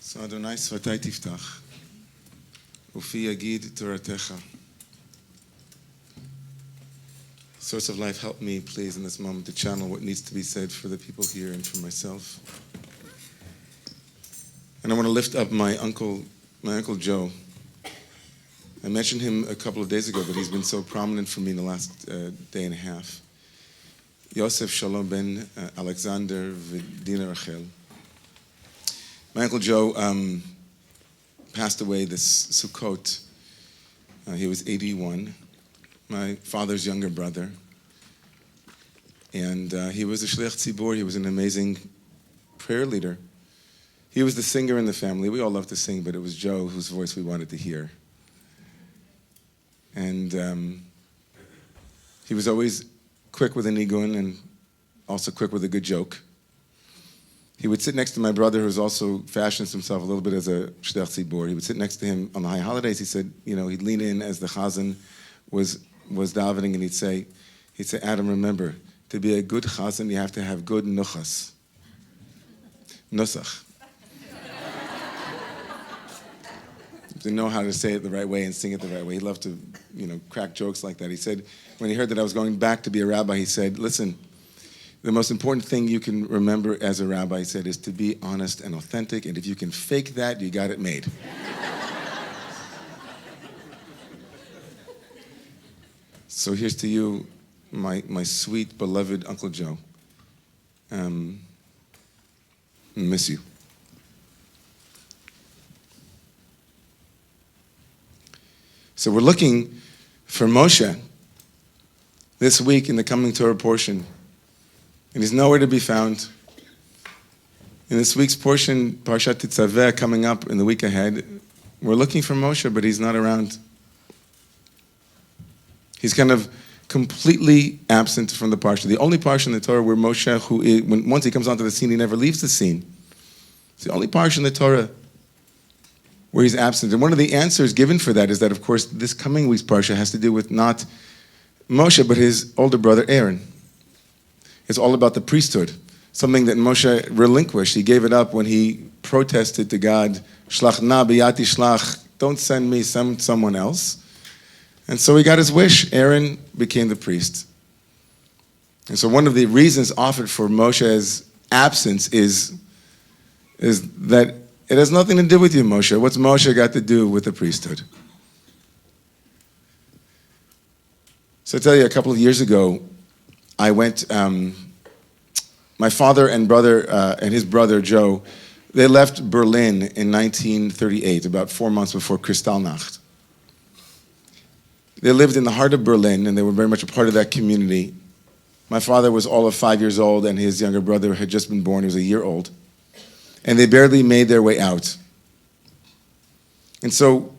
So Adonai Svatai Tiftach, Ufi Yagid Toratecha. Source of Life, help me, please, in this moment to channel what needs to be said for the people here and for myself. And I want to lift up my uncle Joe. I mentioned him a couple of days ago, but he's been so prominent for me in the last day and a half. Yosef Shalom ben Alexander Vidina Rachel. My Uncle Joe passed away this Sukkot. He was 81, my father's younger brother. And he was a Shliach Tzibur. He was an amazing prayer leader. He was the singer in the family. We all loved to sing, but it was Joe whose voice we wanted to hear. And he was always quick with a nigun and also quick with a good joke. He would sit next to my brother, who's also fashions himself a little bit as a shliach tzibur. He would sit next to him on the high holidays. He said, he'd lean in as the chazan was davening, and he'd say, Adam, remember, to be a good chazan, you have to have good nuchas. Nusach. To know how to say it the right way and sing it the right way. He loved to, crack jokes like that. He said, when he heard that I was going back to be a rabbi, he said, listen, the most important thing you can remember as a rabbi, he said, is to be honest and authentic, and if you can fake that, you got it made. So here's to you, my sweet, beloved Uncle Joe. Miss you. So we're looking for Moshe this week in the coming Torah portion. And he's nowhere to be found. In this week's portion, Parshat Tetzaveh, coming up in the week ahead, we're looking for Moshe, but he's not around. He's kind of completely absent from the parsha. The only parsha in the Torah where Moshe, once he comes onto the scene, he never leaves the scene. It's the only parsha in the Torah where he's absent. And one of the answers given for that is that, of course, this coming week's parsha has to do with not Moshe, but his older brother Aaron. It's all about the priesthood, something that Moshe relinquished. He gave it up when he protested to God, Shlach na b'yati shlach, don't send me, send someone else. And so he got his wish. Aaron became the priest. And so one of the reasons offered for Moshe's absence is that it has nothing to do with you, Moshe. What's Moshe got to do with the priesthood? So I tell you, a couple of years ago, I went, my father and brother and his brother Joe, they left Berlin in 1938, about 4 months before Kristallnacht. They lived in the heart of Berlin, and they were very much a part of that community. My father was all of 5 years old, and his younger brother had just been born. He was a year old. And they barely made their way out. And so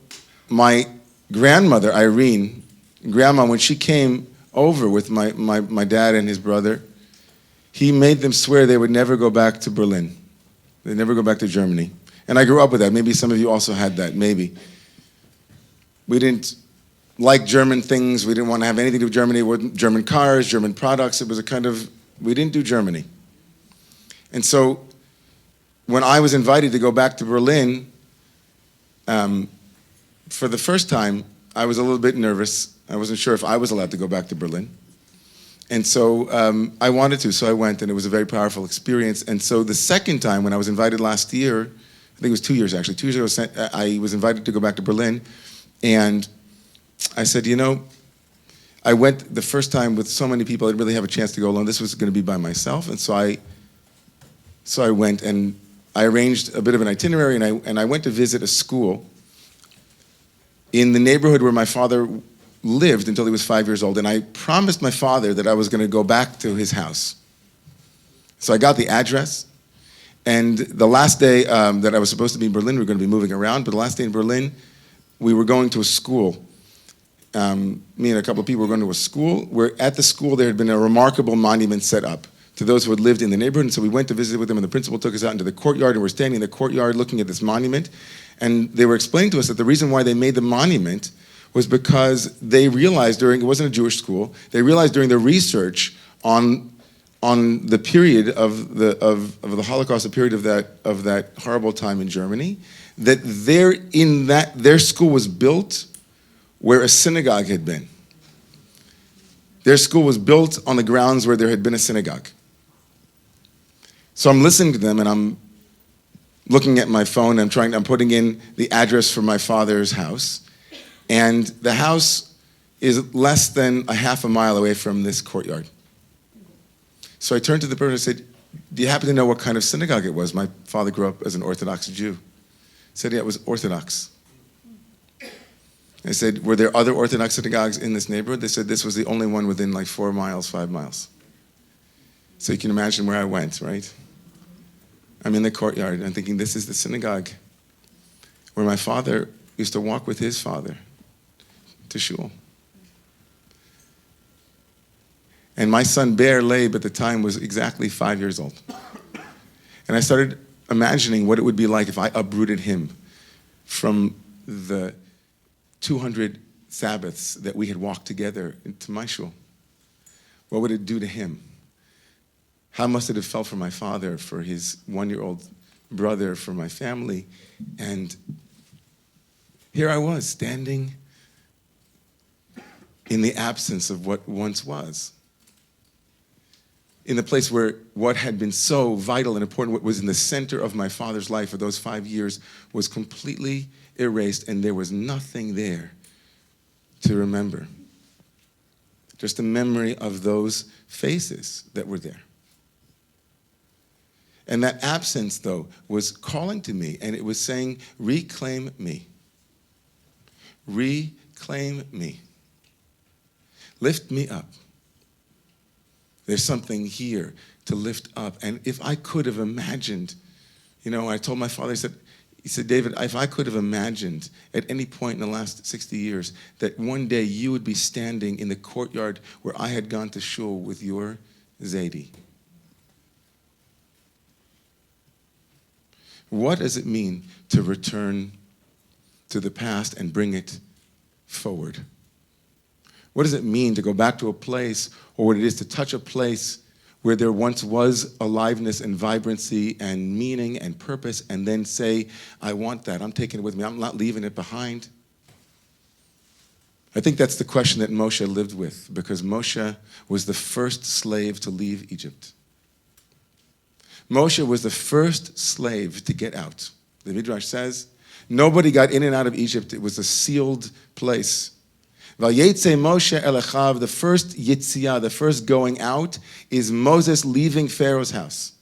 my grandmother, Irene, Grandma, when she came over with my dad and his brother, he made them swear they would never go back to Berlin. They'd never go back to Germany. And I grew up with that. Maybe some of you also had that, maybe. We didn't like German things. We didn't want to have anything to do with Germany. It wasn't German cars, German products. It was we didn't do Germany. And so when I was invited to go back to Berlin, for the first time, I was a little bit nervous. I wasn't sure if I was allowed to go back to Berlin. And so I wanted to, so I went, and it was a very powerful experience. And so the second time, when I was invited last year, I think it was 2 years actually, 2 years ago, I was invited to go back to Berlin, and I said, I went the first time with so many people, I didn't really have a chance to go alone. This was going to be by myself, and so I went, and I arranged a bit of an itinerary, and I went to visit a school in the neighborhood where my father lived until he was 5 years old, and I promised my father that I was going to go back to his house. So I got the address, and the last day that I was supposed to be in Berlin, we were going to be moving around, but the last day in Berlin, we were going to a school. Me and a couple of people were going to a school, where at the school there had been a remarkable monument set up to those who had lived in the neighborhood, and so we went to visit with them, and the principal took us out into the courtyard, and we're standing in the courtyard looking at this monument, and they were explaining to us that the reason why they made the monument was because they realized it wasn't a Jewish school, they realized during the research on on the period of the Holocaust, the period of that horrible time in Germany, that their school was built where a synagogue had been. Their school was built on the grounds where there had been a synagogue. So I'm listening to them, and I'm looking at my phone. I'm putting in the address for my father's house, and the house is less than a half a mile away from this courtyard. So I turned to the person and said, "Do you happen to know what kind of synagogue it was?" My father grew up as an Orthodox Jew. He said, "Yeah, it was Orthodox." I said, "Were there other Orthodox synagogues in this neighborhood?" They said, "This was the only one within like 4 miles, 5 miles." So you can imagine where I went, right? I'm in the courtyard, and I'm thinking, this is the synagogue where my father used to walk with his father to shul. And my son, Bear Leib, at the time was exactly 5 years old. And I started imagining what it would be like if I uprooted him from the 200 Sabbaths that we had walked together into my shul. What would it do to him? How must it have felt for my father, for his 1-year-old brother, for my family? And here I was, standing in the absence of what once was. In the place where what had been so vital and important, what was in the center of my father's life for those 5 years, was completely erased, and there was nothing there to remember. Just a memory of those faces that were there. And that absence, though, was calling to me, and it was saying, reclaim me. Reclaim me. Lift me up. There's something here to lift up. And if I could have imagined, I told my father, he said, "David, if I could have imagined at any point in the last 60 years that one day you would be standing in the courtyard where I had gone to shul with your Zaidi." What does it mean to return to the past and bring it forward? What does it mean to go back to a place, or what it is to touch a place where there once was aliveness and vibrancy and meaning and purpose, and then say, "I want that. I'm taking it with me. I'm not leaving it behind"? I think that's the question that Moshe lived with, because Moshe was the first slave to leave Egypt. Moshe was the first slave to get out. The Midrash says, nobody got in and out of Egypt. It was a sealed place. Vayetze Moshe el Echav, the first Yitziyah, the first going out, is Moses leaving Pharaoh's house.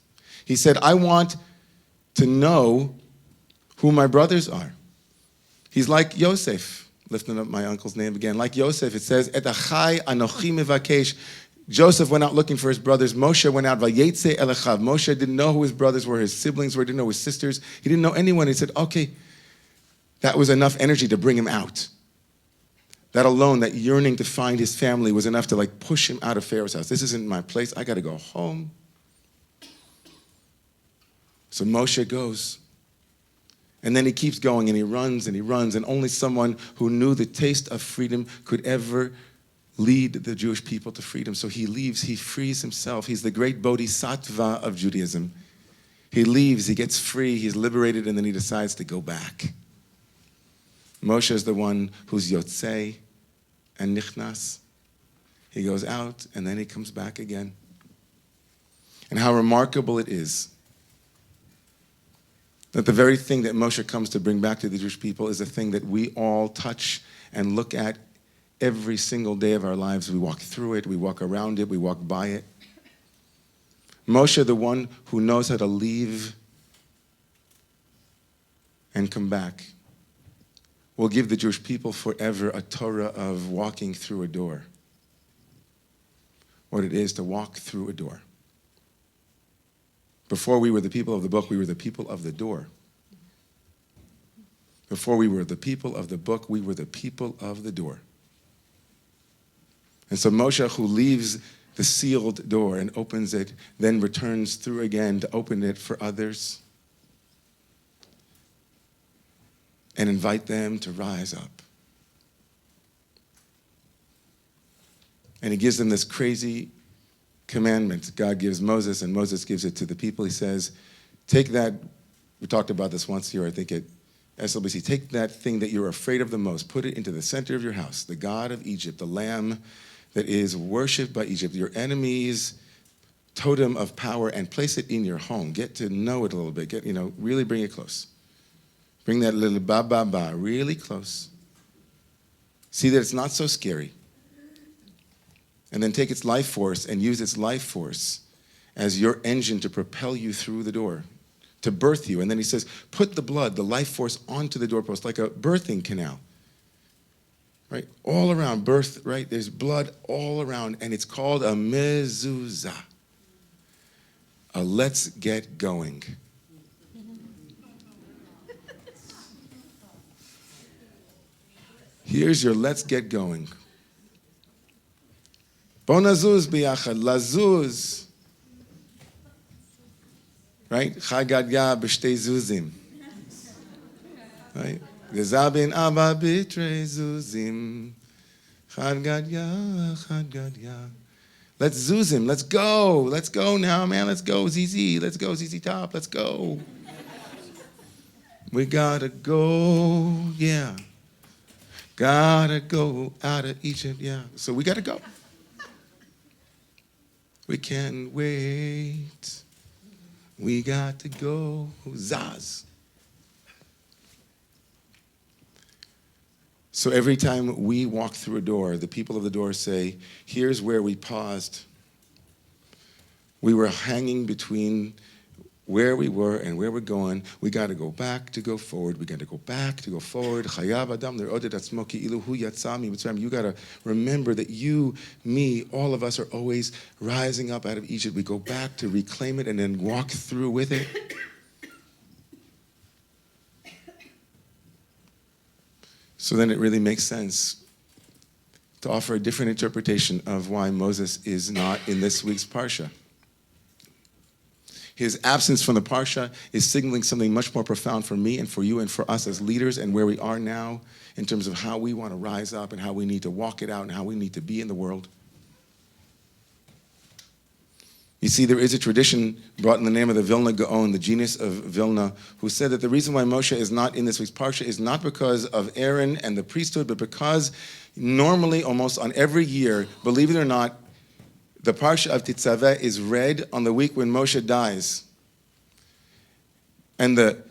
He said, "I want to know who my brothers are." He's like Yosef, lifting up my uncle's name again. Like Yosef, it says, "Et achai anochi mevakesh." Joseph went out looking for his brothers. Moshe went out. Vayetze el Echav. Moshe didn't know who his brothers were, his siblings were, didn't know his sisters. He didn't know anyone. He said, okay, that was enough energy to bring him out. That alone, that yearning to find his family was enough to push him out of Pharaoh's house. This isn't my place. I got to go home. So Moshe goes. And then he keeps going, and he runs, and only someone who knew the taste of freedom could ever lead the Jewish people to freedom. So he leaves, he frees himself. He's the great bodhisattva of Judaism. He leaves, he gets free, he's liberated, and then he decides to go back. Moshe is the one who's yotzei and nichnas. He goes out, and then he comes back again. And how remarkable it is that the very thing that Moshe comes to bring back to the Jewish people is a thing that we all touch and look at every single day of our lives. We walk through it, we walk around it, we walk by it. Moshe, the one who knows how to leave and come back, will give the Jewish people forever a Torah of walking through a door. What it is to walk through a door. Before we were the people of the book, we were the people of the door. Before we were the people of the book, we were the people of the door. And so Moshe, who leaves the sealed door and opens it, then returns through again to open it for others and invite them to rise up. And he gives them this crazy commandment God gives Moses, and Moses gives it to the people. He says, take that, we talked about this once here, I think at SLBC, take that thing that you're afraid of the most, put it into the center of your house, the God of Egypt, the lamb that is worshipped by Egypt, your enemy's totem of power, and place it in your home. Get to know it a little bit. Really bring it close. Bring that little ba really close. See that it's not so scary. And then take its life force and use its life force as your engine to propel you through the door, to birth you. And then he says, put the blood, the life force, onto the doorpost like a birthing canal. Right? All around, birth, right? There's blood all around, and it's called a mezuzah. A let's get going. Here's your let's get going. Bo nazuz biyachad, lazuz. Right? Chagadya b'shtei zuzim. Right? Gezabin abba bitrei zuzim. Chagadya, chagadya. Let's zuzim, let's go. Let's go now, man, let's go, ZZ. Let's go, ZZ Top, let's go. We gotta go, yeah. Gotta go out of Egypt, yeah. So we gotta go. We can't wait. We got to go. Zaz. So every time we walk through a door, the people of the door say, here's where we paused. We were hanging between where we were and where we're going. We got to go back to go forward. We got to go back to go forward. You got to remember that you, me, all of us are always rising up out of Egypt. We go back to reclaim it and then walk through with it. So then it really makes sense to offer a different interpretation of why Moses is not in this week's Parsha. His absence from the Parsha is signaling something much more profound for me and for you and for us as leaders, and where we are now in terms of how we want to rise up and how we need to walk it out and how we need to be in the world. You see, there is a tradition brought in the name of the Vilna Gaon, the genius of Vilna, who said that the reason why Moshe is not in this week's Parsha is not because of Aaron and the priesthood, but because normally, almost on every year, believe it or not, the Parsha of Tetzaveh is read on the week when Moshe dies. And the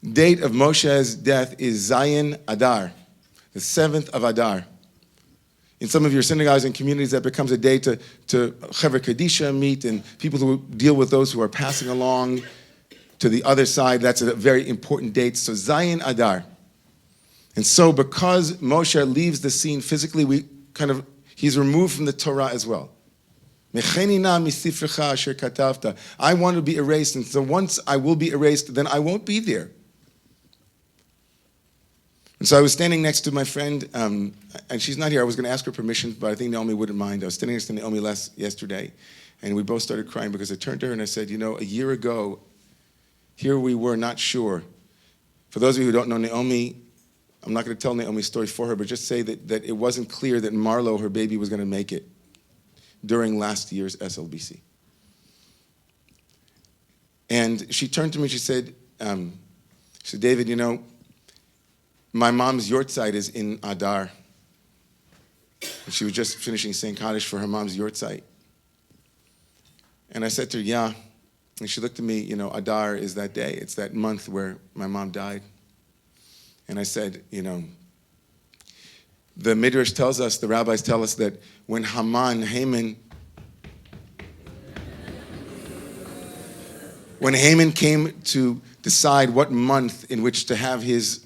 date of Moshe's death is Zayin Adar, the 7th of Adar. In some of your synagogues and communities, that becomes a day to Chevra Kadisha meet and people who deal with those who are passing along to the other side. That's a very important date. So Zayin Adar. And so because Moshe leaves the scene physically, he's removed from the Torah as well. I want to be erased, and so once I will be erased, then I won't be there. And so I was standing next to my friend, and she's not here. I was going to ask her permission, but I think Naomi wouldn't mind. I was standing next to Naomi yesterday, and we both started crying because I turned to her and I said, a year ago, here we were not sure. For those of you who don't know Naomi, I'm not going to tell Naomi's story for her, but just say that it wasn't clear that Marlo, her baby, was going to make it during last year's SLBC. And she turned to me, she said, David, my mom's yortzeit is in Adar. And she was just finishing saying Kaddish for her mom's yortzeit. And I said to her, yeah. And she looked at me, Adar is that day. It's that month where my mom died. And I said, the Midrash tells us, the rabbis tell us that when Haman came to decide what month in which to have his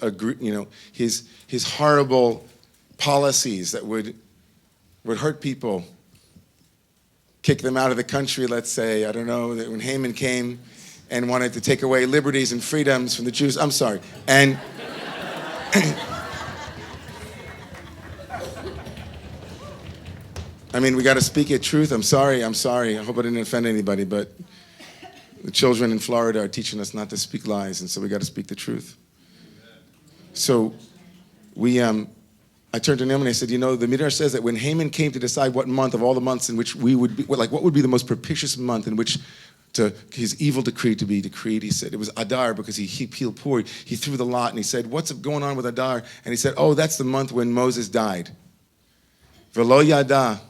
horrible policies that would hurt people, kick them out of the country, let's say, I don't know, that when Haman came and wanted to take away liberties and freedoms from the Jews, I'm sorry, and we got to speak it truth. I'm sorry. I hope I didn't offend anybody, but the children in Florida are teaching us not to speak lies, and so we got to speak the truth. So I turned to Naaman and I said, the Midrash says that when Haman came to decide what month of all the months in which we would be, what would be the most propitious month in which his evil decree to be decreed, he said it was Adar because he peeled poor. He threw the lot and he said, what's going on with Adar? And he said, oh, that's the month when Moses died. Velo yada,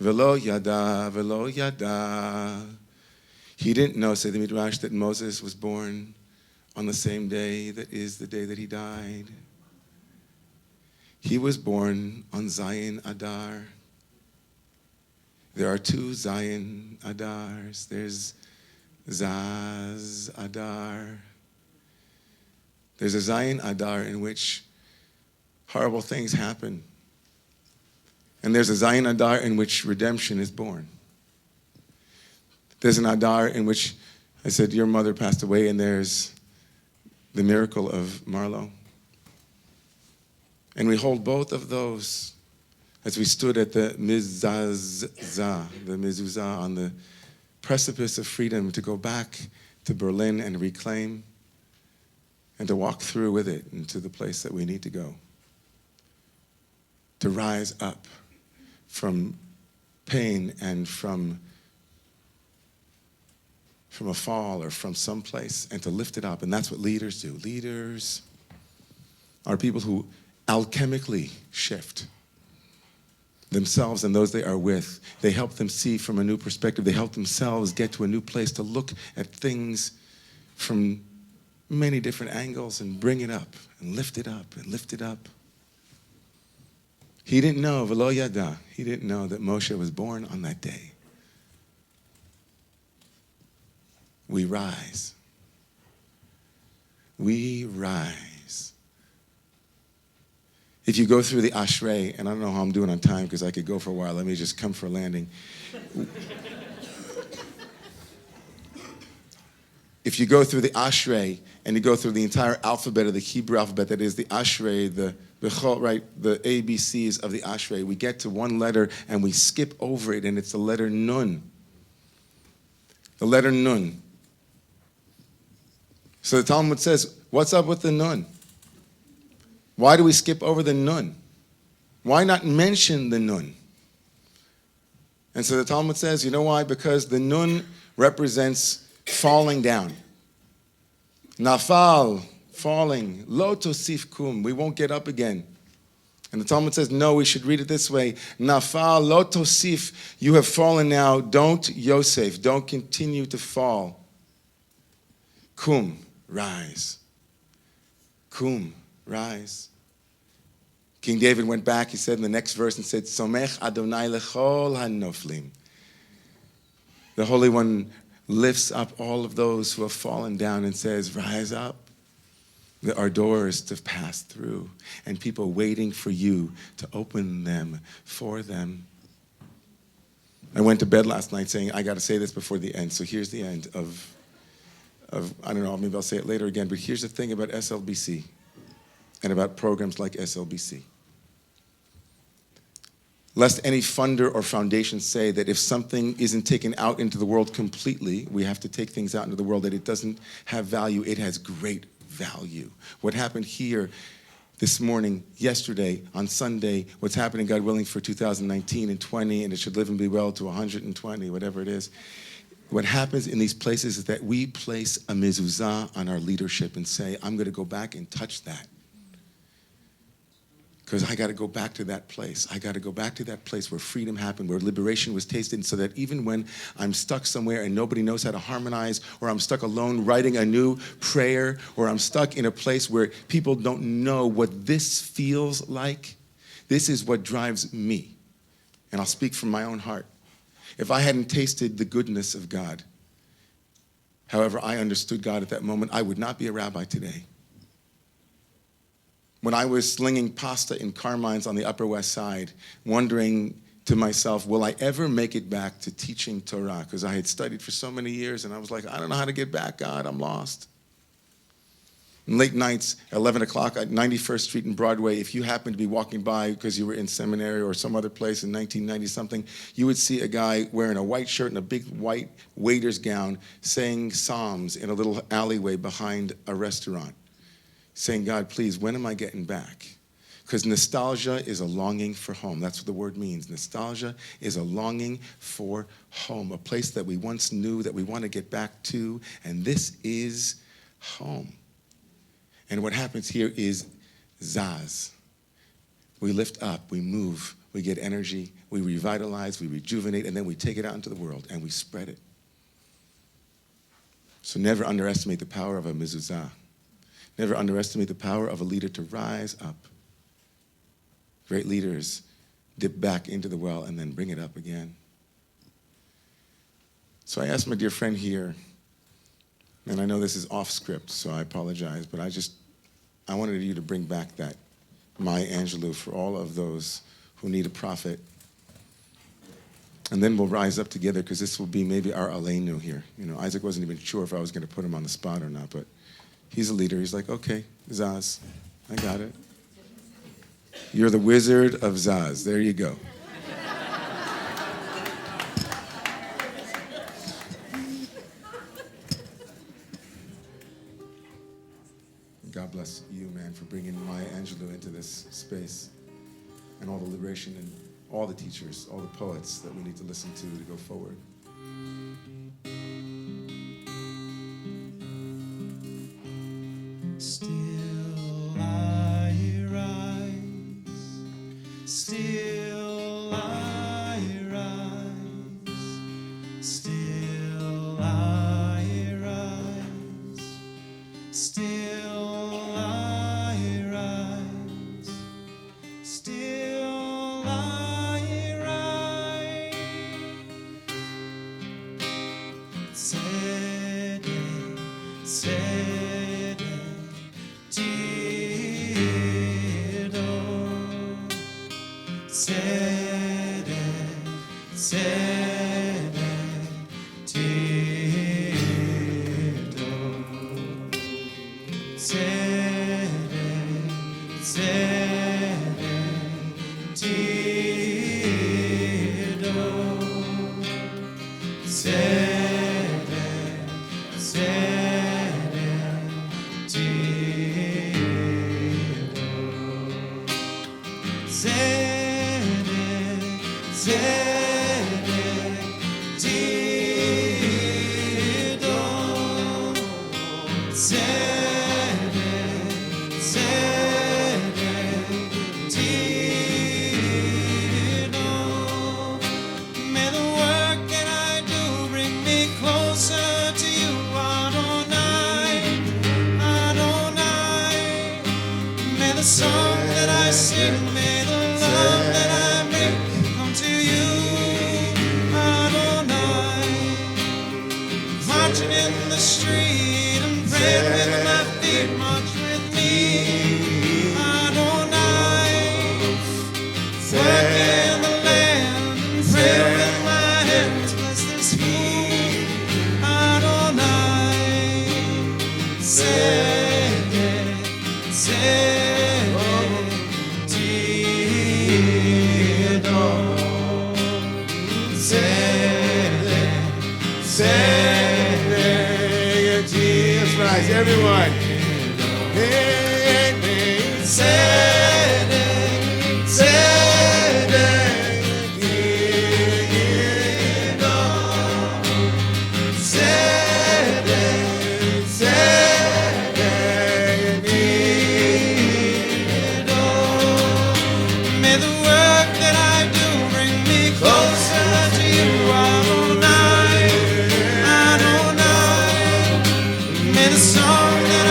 velo yada, velo yada. He didn't know, said the Midrash, that Moses was born on the same day that is the day that he died. He was born on Zayin Adar. There are two Zayin Adars. There's Zaz Adar. There's a Zayin Adar in which horrible things happen. And there's a Zayin Adar in which redemption is born. There's an Adar in which I said, your mother passed away, and there's the miracle of Marlowe. And we hold both of those as we stood at the mezuzah, on the precipice of freedom to go back to Berlin and reclaim and to walk through with it into the place that we need to go. To rise up from pain and from a fall or from some place and to lift it up. And that's what leaders do. Leaders are people who alchemically shift themselves and those they are with. They help them see from a new perspective. They help themselves get to a new place to look at things from many different angles and bring it up and lift it up and lift it up. He didn't know, velo yada, he didn't know that Moshe was born on that day. We rise. We rise. If you go through the Ashrei, and I don't know how I'm doing on time because I could go for a while. Let me just come for a landing. If you go through the Ashrei and you go through the entire alphabet of the Hebrew alphabet, that is the Ashrei, the ABCs of the Ashrei, we get to one letter and we skip over it, and it's the letter Nun. The letter Nun. So the Talmud says, what's up with the Nun? Why do we skip over the Nun? Why not mention the Nun? And so the Talmud says, you know why? Because the Nun represents falling down. Nafal, falling. Lo tosif kum, we won't get up again. And the Talmud says, no, we should read it this way. Nafal, lo tosif, you have fallen now. Don't Yosef, don't continue to fall. Kum, rise. Kum, rise. King David went back, he said in the next verse and said, Somech Adonai lechol hanoflim. The Holy One lifts up all of those who have fallen down and says, rise up. There are doors to pass through and people waiting for you to open them for them. I went to bed last night saying, I got to say this before the end. So here's the end of, I don't know, maybe I'll say it later again, but here's the thing about SLBC and about programs like SLBC. Lest any funder or foundation say that if something isn't taken out into the world completely, we have to take things out into the world, that it doesn't have value. It has great value. What happened here this morning, yesterday, on Sunday, what's happening, God willing, for 2019 and 20, and it should live and be well to 120, whatever it is. What happens in these places is that we place a mezuzah on our leadership and say, I'm going to go back and touch that. Because I got to go back to that place. I got to go back to that place where freedom happened, where liberation was tasted, so that even when I'm stuck somewhere and nobody knows how to harmonize, or I'm stuck alone writing a new prayer, or I'm stuck in a place where people don't know what this feels like, this is what drives me. And I'll speak from my own heart. If I hadn't tasted the goodness of God, however I understood God at that moment, I would not be a rabbi today. When I was slinging pasta in Carmine's on the Upper West Side, wondering to myself, will I ever make it back to teaching Torah? Because I had studied for so many years, and I was like, I don't know how to get back, God, I'm lost. And late nights, 11 o'clock at 91st Street and Broadway, if you happened to be walking by because you were in seminary or some other place in 1990-something, you would see a guy wearing a white shirt and a big white waiter's gown saying psalms in a little alleyway behind a restaurant, saying, God, please, when am I getting back? Because nostalgia is a longing for home. That's what the word means. Nostalgia is a longing for home, a place that we once knew that we want to get back to, and this is home. And what happens here is zaz. We lift up, we move, we get energy, we revitalize, we rejuvenate, and then we take it out into the world and we spread it. So never underestimate the power of a mezuzah. Never underestimate the power of a leader to rise up. Great leaders dip back into the well and then bring it up again. So I asked my dear friend here, and I know this is off script, so I apologize, but I wanted you to bring back that Maya Angelou for all of those who need a prophet. And then we'll rise up together, because this will be maybe our Aleinu here. You know, Isaac wasn't even sure if I was going to put him on the spot or not, but he's a leader. He's like, okay, Zaz, I got it. You're the Wizard of Zaz. There you go. God bless you, man, for bringing Maya Angelou into this space, and all the liberation and all the teachers, all the poets that we need to listen to go forward. Still I rise, still I rise, still I rise, still I rise, still I rise. Sede, sede, Tido, sede, sede, Tido, sede, sede, Tido, sede, sede, Tido, sede, sede, Tido, sede, sede, Tido. May the work that I do bring me closer to you, Adonai, Adonai. May the song that I sing, may the love that I make come to you, Adonai. Marching in the street and praying with my feet, march with me, Adonai. Work in the land and pray with my hands, bless this food, Adonai. Sede, sede, Tido, sede, sede, Let's rise, everyone. Hey, hey, sede, sede, Tido, sede, sede, Tido. May the work that I do bring me closer to you, Adonai, Adonai. May the song that I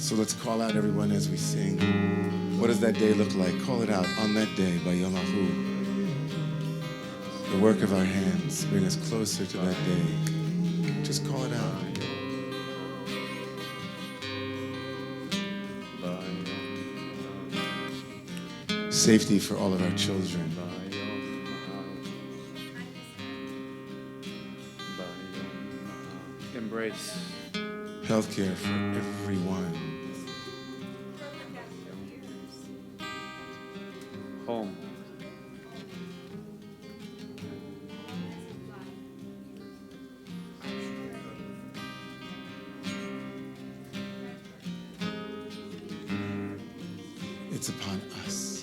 So let's call out everyone as we sing. What does that day look like? Call it out. On that day, by Yom Ahu, the work of our hands bring us closer to that day. Just call it out. Safety for all of our children. Embrace. Healthcare for everyone. Home. It's upon us.